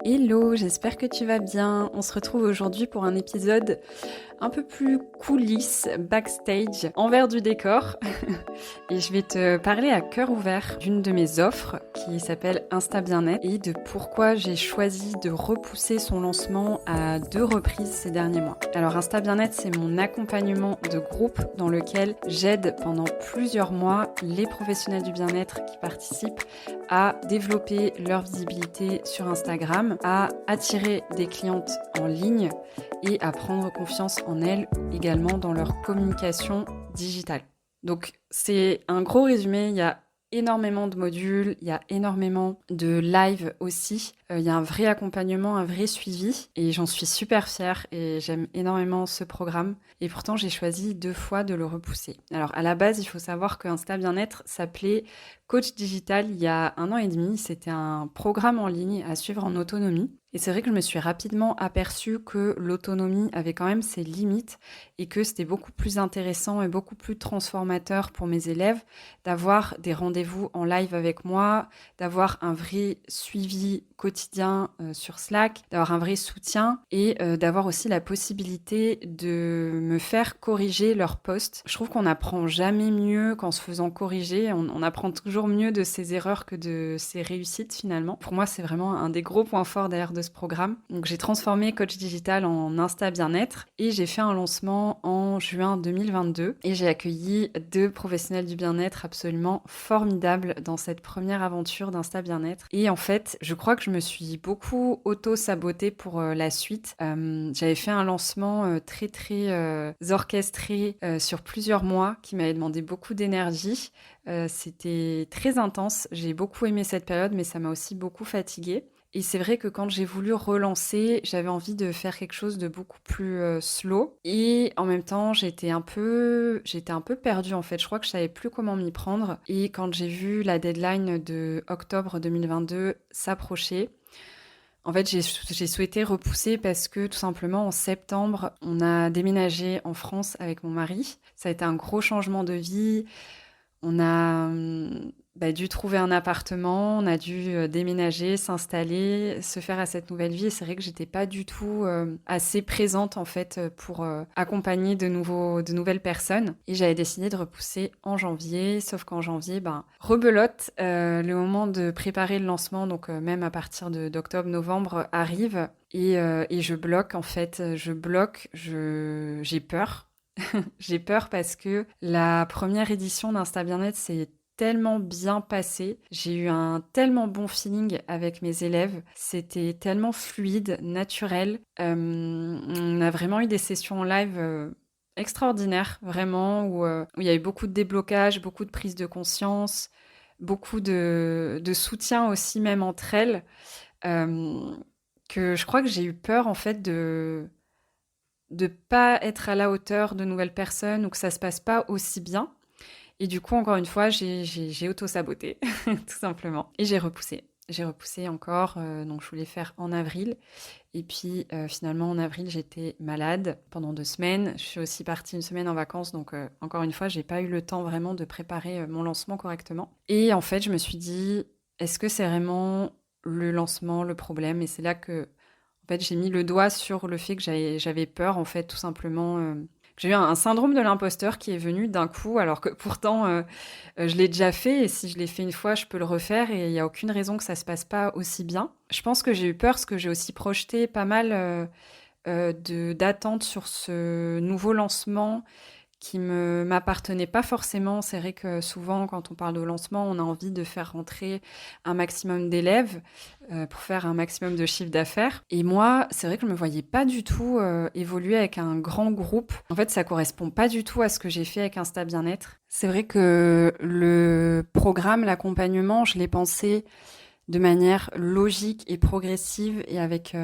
Hello, j'espère que tu vas bien. On se retrouve aujourd'hui pour un épisode un peu plus coulisses, backstage, envers du décor. Et je vais te parler à cœur ouvert d'une de mes offres qui s'appelle Insta Bien-être et de pourquoi j'ai choisi de repousser son lancement à 2 reprises ces derniers mois. Alors Insta Bien-être, c'est mon accompagnement de groupe dans lequel j'aide pendant plusieurs mois les professionnels du bien-être qui participent à développer leur visibilité sur Instagram, à attirer des clientes en ligne et à prendre confiance en elles également dans leur communication digitale. Donc c'est un gros résumé, il y a énormément de modules, il y a énormément de live aussi, il y a un vrai accompagnement, un vrai suivi et j'en suis super fière et j'aime énormément ce programme et pourtant j'ai choisi 2 fois de le repousser. Alors à la base, il faut savoir que Insta Bien-être s'appelait Coach Digital il y a 1 an et demi, c'était un programme en ligne à suivre en autonomie et c'est vrai que je me suis rapidement aperçue que l'autonomie avait quand même ses limites et que c'était beaucoup plus intéressant et beaucoup plus transformateur pour mes élèves d'avoir des rendez-vous en live avec moi, d'avoir un vrai suivi quotidien sur Slack, d'avoir un vrai soutien et d'avoir aussi la possibilité de me faire corriger leurs posts. Je trouve qu'on n'apprend jamais mieux qu'en se faisant corriger. On apprend toujours mieux de ses erreurs que de ses réussites finalement. Pour moi, c'est vraiment un des gros points forts d'ailleurs de ce programme. Donc j'ai transformé Coach Digital en Insta Bien-être et j'ai fait un lancement en juin 2022 et j'ai accueilli 2 professionnels du bien-être absolument formidables dans cette première aventure d'Insta Bien-être. Et en fait, je crois que je me suis beaucoup auto-sabotée pour la suite. J'avais fait un lancement très orchestré sur plusieurs mois qui m'avait demandé beaucoup d'énergie. C'était très intense. J'ai beaucoup aimé cette période, mais ça m'a aussi beaucoup fatiguée. Et c'est vrai que quand j'ai voulu relancer, j'avais envie de faire quelque chose de beaucoup plus slow. Et en même temps, j'étais un peu perdue en fait. Je crois que je savais plus comment m'y prendre. Et quand j'ai vu la deadline de octobre 2022 s'approcher, en fait, j'ai souhaité repousser parce que tout simplement en septembre, on a déménagé en France avec mon mari. Ça a été un gros changement de vie. On a dû trouver un appartement, on a dû déménager, s'installer, se faire à cette nouvelle vie. Et c'est vrai que j'étais pas du tout assez présente en fait pour accompagner de nouvelles personnes. Et j'avais décidé de repousser en janvier, sauf qu'en janvier, rebelote, le moment de préparer le lancement, donc même à partir d'octobre-novembre arrive et je bloque en fait, j'ai peur. J'ai peur parce que la première édition d'Insta Bien-être s'est tellement bien passée. J'ai eu un tellement bon feeling avec mes élèves. C'était tellement fluide, naturel. On a vraiment eu des sessions en live extraordinaires, vraiment, où il y a eu beaucoup de déblocage, beaucoup de prise de conscience, beaucoup de soutien aussi, même entre elles, euh, que je crois que j'ai eu peur, en fait, de pas être à la hauteur de nouvelles personnes ou que ça se passe pas aussi bien. Et du coup, encore une fois, j'ai auto-saboté, tout simplement. Et j'ai repoussé. J'ai repoussé encore, donc je voulais faire en avril. Et puis finalement, en avril, j'étais malade pendant 2 semaines. Je suis aussi partie 1 semaine en vacances, donc encore une fois, j'ai pas eu le temps vraiment de préparer mon lancement correctement. Et en fait, je me suis dit, est-ce que c'est vraiment le lancement le problème? Et c'est là que en fait, j'ai mis le doigt sur le fait que j'avais peur, en fait, tout simplement. J'ai eu un syndrome de l'imposteur qui est venu d'un coup, alors que pourtant, je l'ai déjà fait. Et si je l'ai fait une fois, je peux le refaire. Et il n'y a aucune raison que ça se passe pas aussi bien. Je pense que j'ai eu peur parce que j'ai aussi projeté pas mal d'attentes sur ce nouveau lancement qui m'appartenait pas forcément. C'est vrai que souvent, quand on parle de lancement, on a envie de faire rentrer un maximum d'élèves pour faire un maximum de chiffre d'affaires. Et moi, c'est vrai que je me voyais pas du tout évoluer avec un grand groupe. En fait, ça correspond pas du tout à ce que j'ai fait avec Insta Bien-être. C'est vrai que le programme, l'accompagnement, je l'ai pensé de manière logique et progressive et avec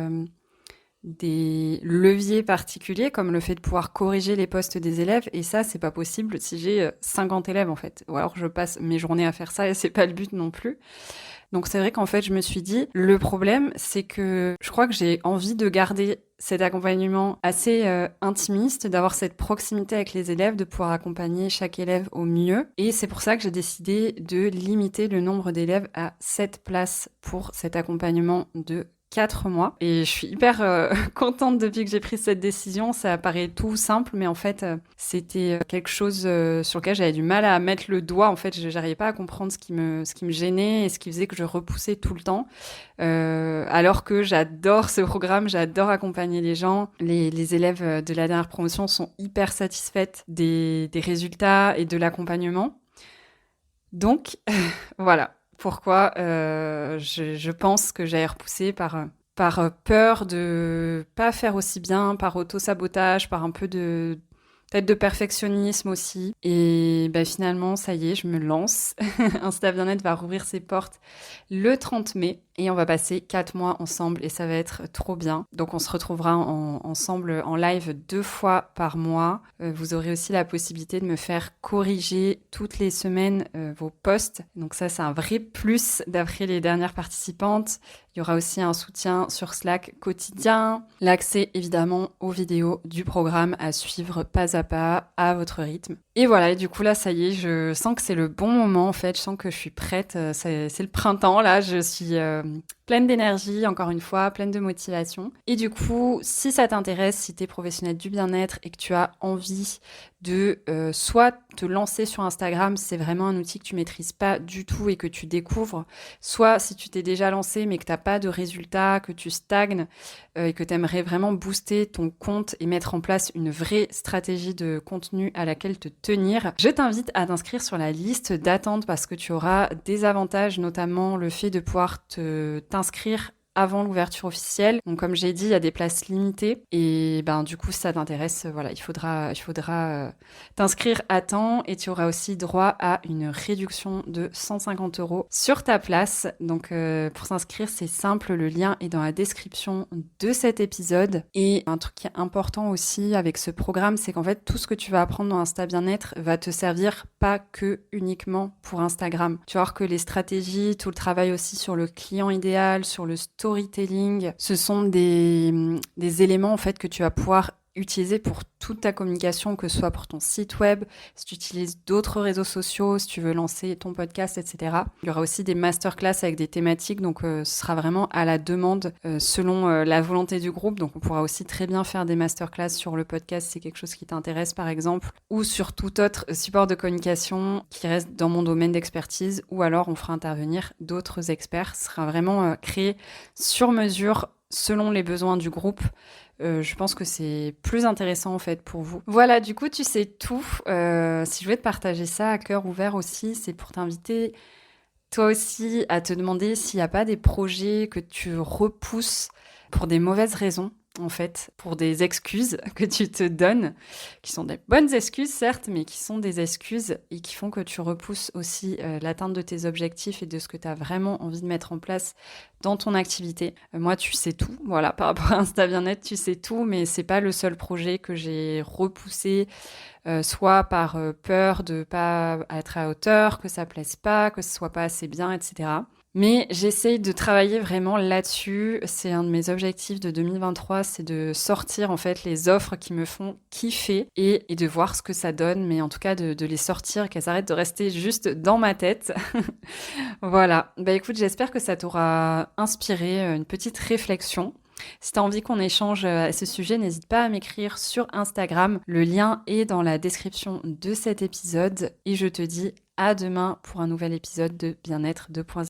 des leviers particuliers comme le fait de pouvoir corriger les postes des élèves et ça c'est pas possible si j'ai 50 élèves en fait ou alors je passe mes journées à faire ça et c'est pas le but non plus. Donc c'est vrai qu'en fait je me suis dit le problème c'est que je crois que j'ai envie de garder cet accompagnement assez intimiste, d'avoir cette proximité avec les élèves, de pouvoir accompagner chaque élève au mieux. Et c'est pour ça que j'ai décidé de limiter le nombre d'élèves à 7 places pour cet accompagnement de 4 mois. Et je suis hyper contente depuis que j'ai pris cette décision. Ça paraît tout simple, mais en fait, c'était quelque chose sur lequel j'avais du mal à mettre le doigt. En fait, je n'arrivais pas à comprendre ce qui me gênait et ce qui faisait que je repoussais tout le temps. Alors que j'adore ce programme, j'adore accompagner les gens. Les élèves de la dernière promotion sont hyper satisfaites des résultats et de l'accompagnement. Donc, voilà pourquoi je pense que j'allais repousser par peur de pas faire aussi bien, par auto-sabotage, par un peu peut-être de perfectionnisme aussi. Et finalement, ça y est, je me lance. Insta Bien-être va rouvrir ses portes le 30 mai et on va passer 4 mois ensemble et ça va être trop bien. Donc on se retrouvera ensemble en live 2 fois par mois. Vous aurez aussi la possibilité de me faire corriger toutes les semaines vos posts. Donc ça, c'est un vrai plus d'après les dernières participantes. Il y aura aussi un soutien sur Slack quotidien, l'accès évidemment aux vidéos du programme à suivre pas à votre rythme. Et voilà, et du coup là, ça y est, je sens que c'est le bon moment en fait, je sens que je suis prête, c'est le printemps là, je suis pleine d'énergie, encore une fois, pleine de motivation. Et du coup, si ça t'intéresse, si t'es professionnel du bien-être et que tu as envie de soit te lancer sur Instagram, c'est vraiment un outil que tu maîtrises pas du tout et que tu découvres, soit si tu t'es déjà lancé mais que t'as pas de résultats, que tu stagnes et que tu aimerais vraiment booster ton compte et mettre en place une vraie stratégie de contenu à laquelle te tenir, je t'invite à t'inscrire sur la liste d'attente parce que tu auras des avantages, notamment le fait de pouvoir t'inscrire avant l'ouverture officielle. Donc comme j'ai dit, il y a des places limitées et du coup si ça t'intéresse, voilà, il faudra t'inscrire à temps et tu auras aussi droit à une réduction de 150 € sur ta place. Donc pour s'inscrire, c'est simple, le lien est dans la description de cet épisode. Et un truc qui est important aussi avec ce programme, c'est qu'en fait tout ce que tu vas apprendre dans Insta Bien-être va te servir pas que uniquement pour Instagram. Tu vas voir que les stratégies, tout le travail aussi sur le client idéal, sur le storytelling, ce sont des éléments en fait que tu vas pouvoir utiliser pour toute ta communication, que ce soit pour ton site web, si tu utilises d'autres réseaux sociaux, si tu veux lancer ton podcast, etc. Il y aura aussi des masterclass avec des thématiques, donc ce sera vraiment à la demande selon la volonté du groupe. Donc on pourra aussi très bien faire des masterclass sur le podcast si c'est quelque chose qui t'intéresse par exemple, ou sur tout autre support de communication qui reste dans mon domaine d'expertise, ou alors on fera intervenir d'autres experts. Ce sera vraiment créé sur mesure selon les besoins du groupe. Je pense que c'est plus intéressant en fait pour vous. Voilà, du coup tu sais tout. Si je voulais te partager ça à cœur ouvert aussi, c'est pour t'inviter toi aussi à te demander s'il n'y a pas des projets que tu repousses pour des mauvaises raisons, en fait, pour des excuses que tu te donnes, qui sont des bonnes excuses certes, mais qui sont des excuses et qui font que tu repousses aussi l'atteinte de tes objectifs et de ce que tu as vraiment envie de mettre en place dans ton activité. Moi, tu sais tout, voilà, par rapport à Insta Bien-être, tu sais tout, mais c'est pas le seul projet que j'ai repoussé, soit par peur de pas être à hauteur, que ça plaise pas, que ce soit pas assez bien, etc. Mais j'essaye de travailler vraiment là-dessus. C'est un de mes objectifs de 2023, c'est de sortir en fait les offres qui me font kiffer et de voir ce que ça donne, mais en tout cas de les sortir, qu'elles arrêtent de rester juste dans ma tête. Voilà. Écoute, j'espère que ça t'aura inspiré une petite réflexion. Si tu as envie qu'on échange à ce sujet, n'hésite pas à m'écrire sur Instagram. Le lien est dans la description de cet épisode et je te dis à demain pour un nouvel épisode de Bien-être 2.0.